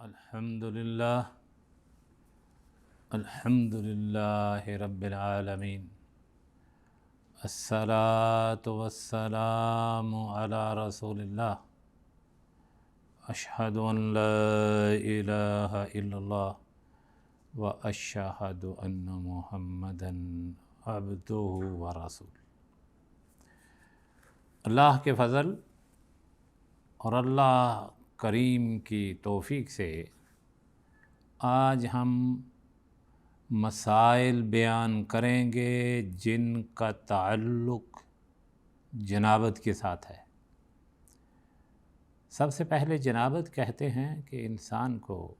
الحمد للہ رب العالمین، الصلاۃ والسلام علی رسول اللہ، اشہد ان لا الہ الا اللہ واشہد ان محمدا عبدہ ورسولہ۔ اللہ کے فضل اور اللہ کریم کی توفیق سے آج ہم مسائل بیان کریں گے جن کا تعلق جنابت کے ساتھ ہے۔ سب سے پہلے جنابت کہتے ہیں کہ انسان کو،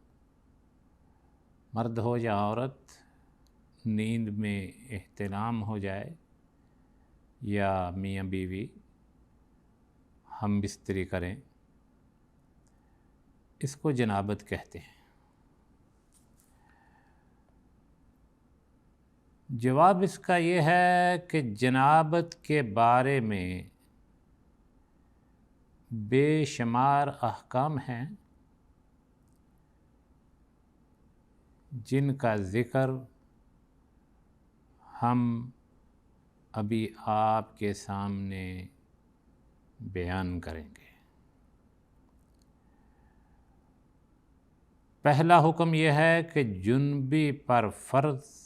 مرد ہو یا عورت، نیند میں احتلام ہو جائے یا میاں بیوی ہم بستری کریں، اس کو جنابت کہتے ہیں۔ جواب اس کا یہ ہے کہ جنابت کے بارے میں بے شمار احکام ہیں جن کا ذکر ہم ابھی آپ کے سامنے بیان کریں گے۔ پہلا حکم یہ ہے کہ جنبی پر فرض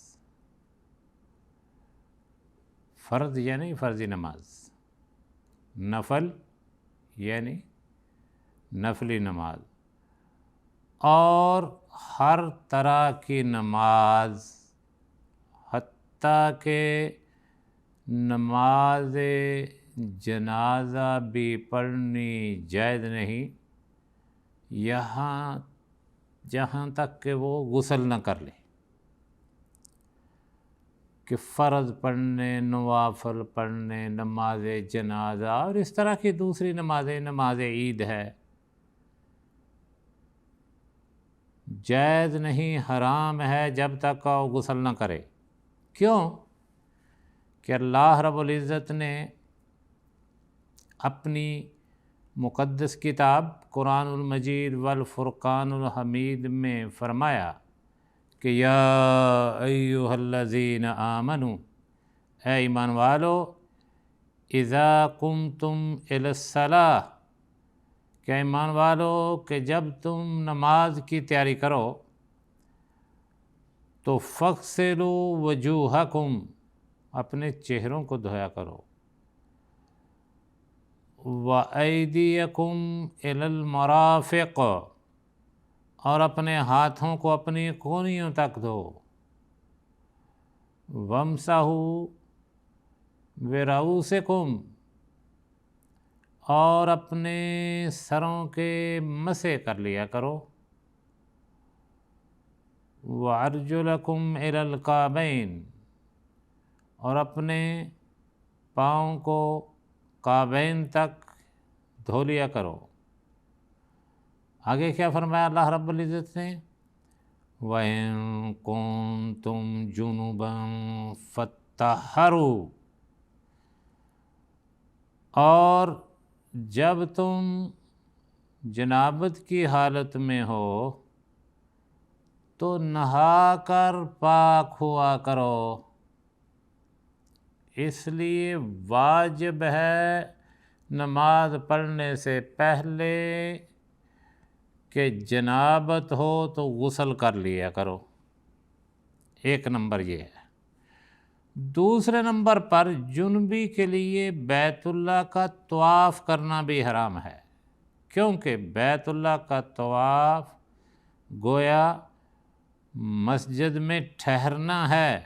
یعنی فرضی نماز، نفل یعنی نفلی نماز، اور ہر طرح کی نماز حتیٰ کہ نماز جنازہ بھی پڑھنی جائز نہیں جہاں تک کہ وہ غسل نہ کر لے، کہ فرض پڑھنے، نوافل پڑھنے، نماز جنازہ اور اس طرح کی دوسری نماز عید ہے، جائز نہیں، حرام ہے جب تک وہ غسل نہ کرے۔ کیوں؟ کہ اللہ رب العزت نے اپنی مقدس کتاب قرآن المجید والفرقان الحمید میں فرمایا کہ یا ایھا الذین آمنوا، اے ایمان والو، اذا قمتم الی الصلاۃ، کہ ایمان والو کہ جب تم نماز کی تیاری کرو تو فاغسلوا وجوہکم، اپنے چہروں کو دھویا کرو، وایدیکم الی المرافق، اور اپنے ہاتھوں کو اپنی کونیوں تک دھو، وامسحوا برؤوسکم، اور اپنے سروں کے مسح کر لیا کرو، وارجلکم الی الکعبین، اور اپنے پاؤں کو کعبین تک دھو لیا کرو۔ آگے کیا فرمایا اللہ رب العزت نے؟ وَإِن كُنتُمْ جُنُبًا فَاطَّهَّرُوا، اور جب تم جنابت کی حالت میں ہو تو نہا کر پاک ہوا کرو۔ اس لیے واجب ہے نماز پڑھنے سے پہلے کہ جنابت ہو تو غسل کر لیا کرو۔ ایک نمبر یہ ہے۔ دوسرے نمبر پر جنبی کے لیے بیت اللہ کا طواف کرنا بھی حرام ہے، کیونکہ بیت اللہ کا طواف گویا مسجد میں ٹھہرنا ہے،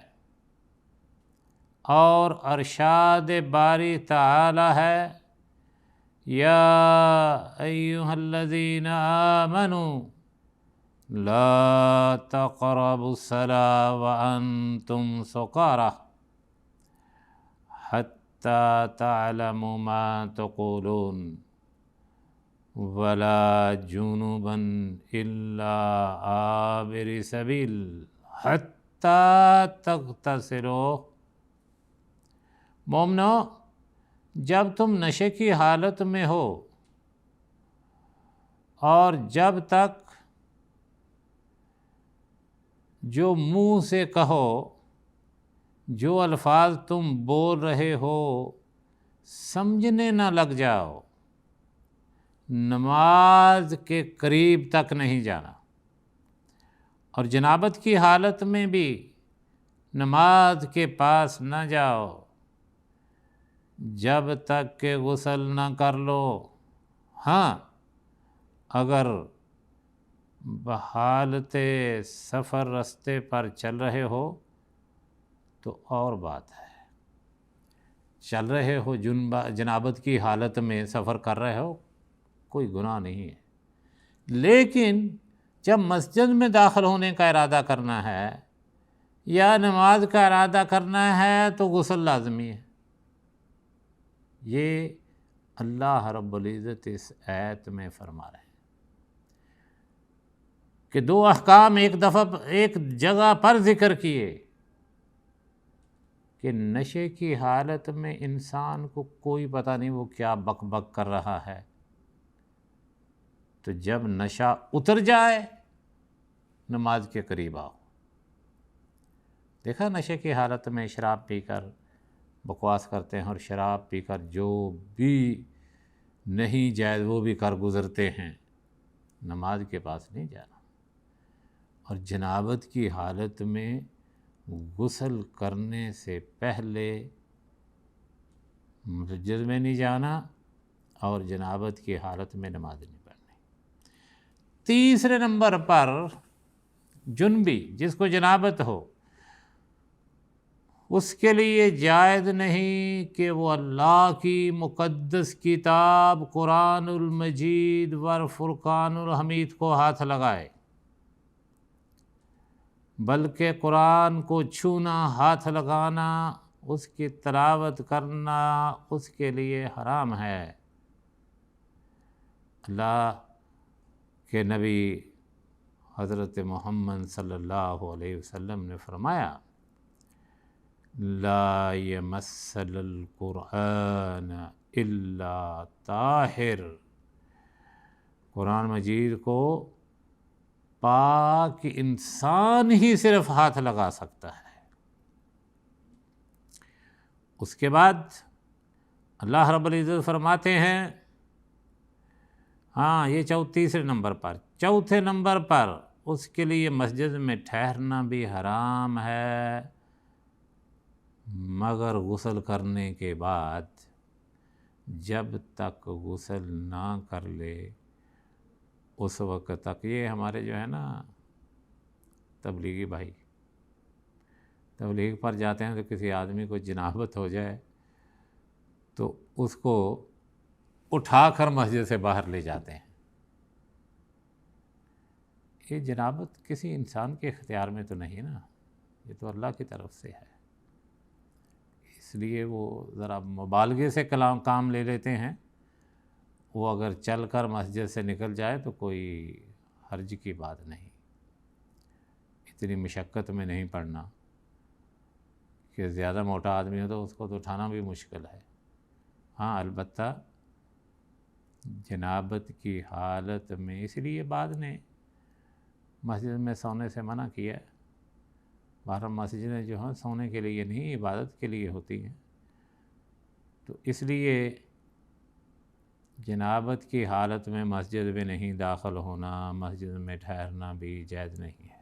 اور ارشاد باری تعالی ہے یا ایھا الذین آمنوا لا تقربوا الصلاۃ وانتم سکاری حتی تعلموا ما تقولون ولا جنبا الا عابر سبیل حتی تغتسلوا۔ مومنو، جب تم نشے کی حالت میں ہو اور جب تک جو منہ سے کہو، جو الفاظ تم بول رہے ہو سمجھنے نہ لگ جاؤ، نماز کے قریب تک نہیں جانا، اور جنابت کی حالت میں بھی نماز کے پاس نہ جاؤ جب تک کہ غسل نہ کر لو۔ ہاں، اگر بحالت سفر رستے پر چل رہے ہو تو اور بات ہے، چل رہے ہو جنابت کی حالت میں سفر کر رہے ہو کوئی گناہ نہیں ہے، لیکن جب مسجد میں داخل ہونے کا ارادہ کرنا ہے یا نماز کا ارادہ کرنا ہے تو غسل لازمی ہے۔ یہ اللہ رب العزت اس آیت میں فرما رہے ہیں کہ دو احکام ایک جگہ پر ذکر کیے کہ نشے کی حالت میں انسان کو کوئی پتہ نہیں وہ کیا بک بک کر رہا ہے، تو جب نشہ اتر جائے نماز کے قریب آؤ۔ دیکھا نشے کی حالت میں شراب پی کر بکواس کرتے ہیں، اور شراب پی کر جو بھی نہیں جائز وہ بھی کر گزرتے ہیں، نماز کے پاس نہیں جانا۔ اور جنابت کی حالت میں غسل کرنے سے پہلے مسجد میں نہیں جانا، اور جنابت کی حالت میں نماز نہیں پڑھنی۔ تیسرے نمبر پر جنبی، جس کو جنابت ہو، اس کے لیے جائز نہیں کہ وہ اللہ کی مقدس کتاب قرآن المجید والفرقان الحمید کو ہاتھ لگائے، بلکہ قرآن کو چھونا، ہاتھ لگانا، اس کی تلاوت کرنا اس کے لیے حرام ہے۔ اللہ کے نبی حضرت محمد صلی اللہ علیہ وسلم نے فرمایا لا یمس القرآن الا طاہر، قرآن مجید کو پاک انسان ہی صرف ہاتھ لگا سکتا ہے۔ اس کے بعد اللہ رب العزت فرماتے ہیں، ہاں یہ تیسرے نمبر پر، چوتھے نمبر پر اس کے لیے مسجد میں ٹھہرنا بھی حرام ہے، مگر غسل کرنے کے بعد جب تک غسل نہ کر لے اس وقت تک۔ یہ ہمارے جو ہے نا تبلیغی بھائی تبلیغ پر جاتے ہیں تو کسی آدمی کو جنابت ہو جائے تو اس کو اٹھا کر مسجد سے باہر لے جاتے ہیں۔ یہ جنابت کسی انسان کے اختیار میں تو نہیں نا، یہ تو اللہ کی طرف سے ہے، اس لیے وہ ذرا مبالغے سے کام لے لیتے ہیں۔ وہ اگر چل کر مسجد سے نکل جائے تو کوئی حرج کی بات نہیں، اتنی مشقت میں نہیں پڑنا کہ زیادہ موٹا آدمی ہو تو اس کو تو اٹھانا بھی مشکل ہے۔ ہاں البتہ جنابت کی حالت میں، اس لیے بعد نے مسجد میں سونے سے منع کیا ہے۔ باہر مسجدیں جو ہیں سونے کے لیے نہیں، عبادت کے لیے ہوتی ہیں، تو اس لیے جنابت کی حالت میں مسجد میں نہیں داخل ہونا، مسجد میں ٹھہرنا بھی جائز نہیں ہے۔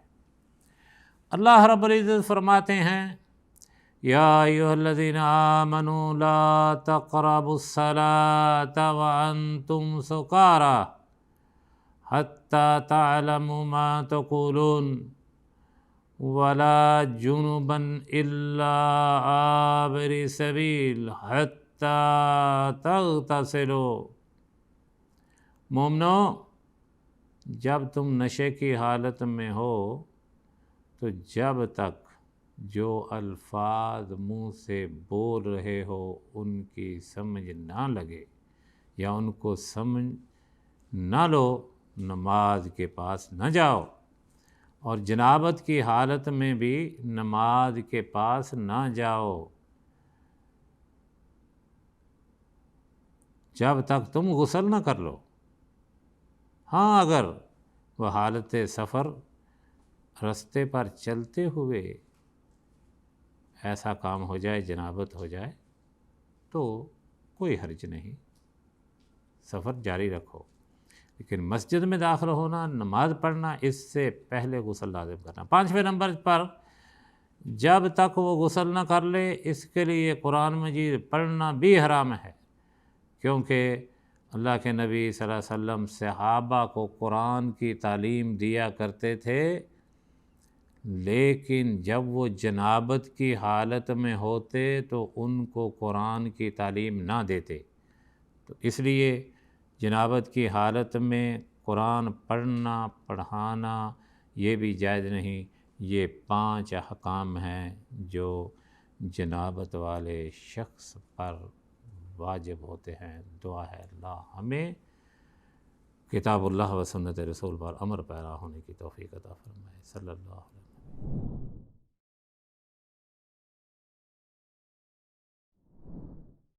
اللہ رب العزت فرماتے ہیں یا ایھا الذین آمنوا لا تقربوا الصلاة وانتم سکارى حتی تعلموا ما تقولون ولا جنبا الا عابر سبیل حتی تغتسلوا۔ مومنو، جب تم نشے کی حالت میں ہو تو جب تک جو الفاظ منہ سے بول رہے ہو ان کی سمجھ نہ لگے یا ان کو سمجھ نہ لو، نماز کے پاس نہ جاؤ، اور جنابت کی حالت میں بھی نماز کے پاس نہ جاؤ جب تک تم غسل نہ کر لو۔ ہاں اگر وہ حالت سفر رستے پر چلتے ہوئے ایسا کام ہو جائے، جنابت ہو جائے، تو کوئی حرج نہیں، سفر جاری رکھو۔ لیکن مسجد میں داخل ہونا، نماز پڑھنا، اس سے پہلے غسل لازم کرنا۔ 5ویں نمبر پر جب تک وہ غسل نہ کر لے اس کے لیے قرآن مجید پڑھنا بھی حرام ہے، کیونکہ اللہ کے نبی صلی اللہ علیہ وسلم صحابہ کو قرآن کی تعلیم دیا کرتے تھے، لیکن جب وہ جنابت کی حالت میں ہوتے تو ان کو قرآن کی تعلیم نہ دیتے۔ تو اس لیے جنابت کی حالت میں قرآن پڑھنا، پڑھانا یہ بھی جائز نہیں۔ یہ 5 احکام ہیں جو جنابت والے شخص پر واجب ہوتے ہیں۔ دعا ہے اللہ ہمیں کتاب اللہ و سنت رسول پر عمل پیرا ہونے کی توفیق عطا فرمائے۔ صلی اللہ علیہ وسلم۔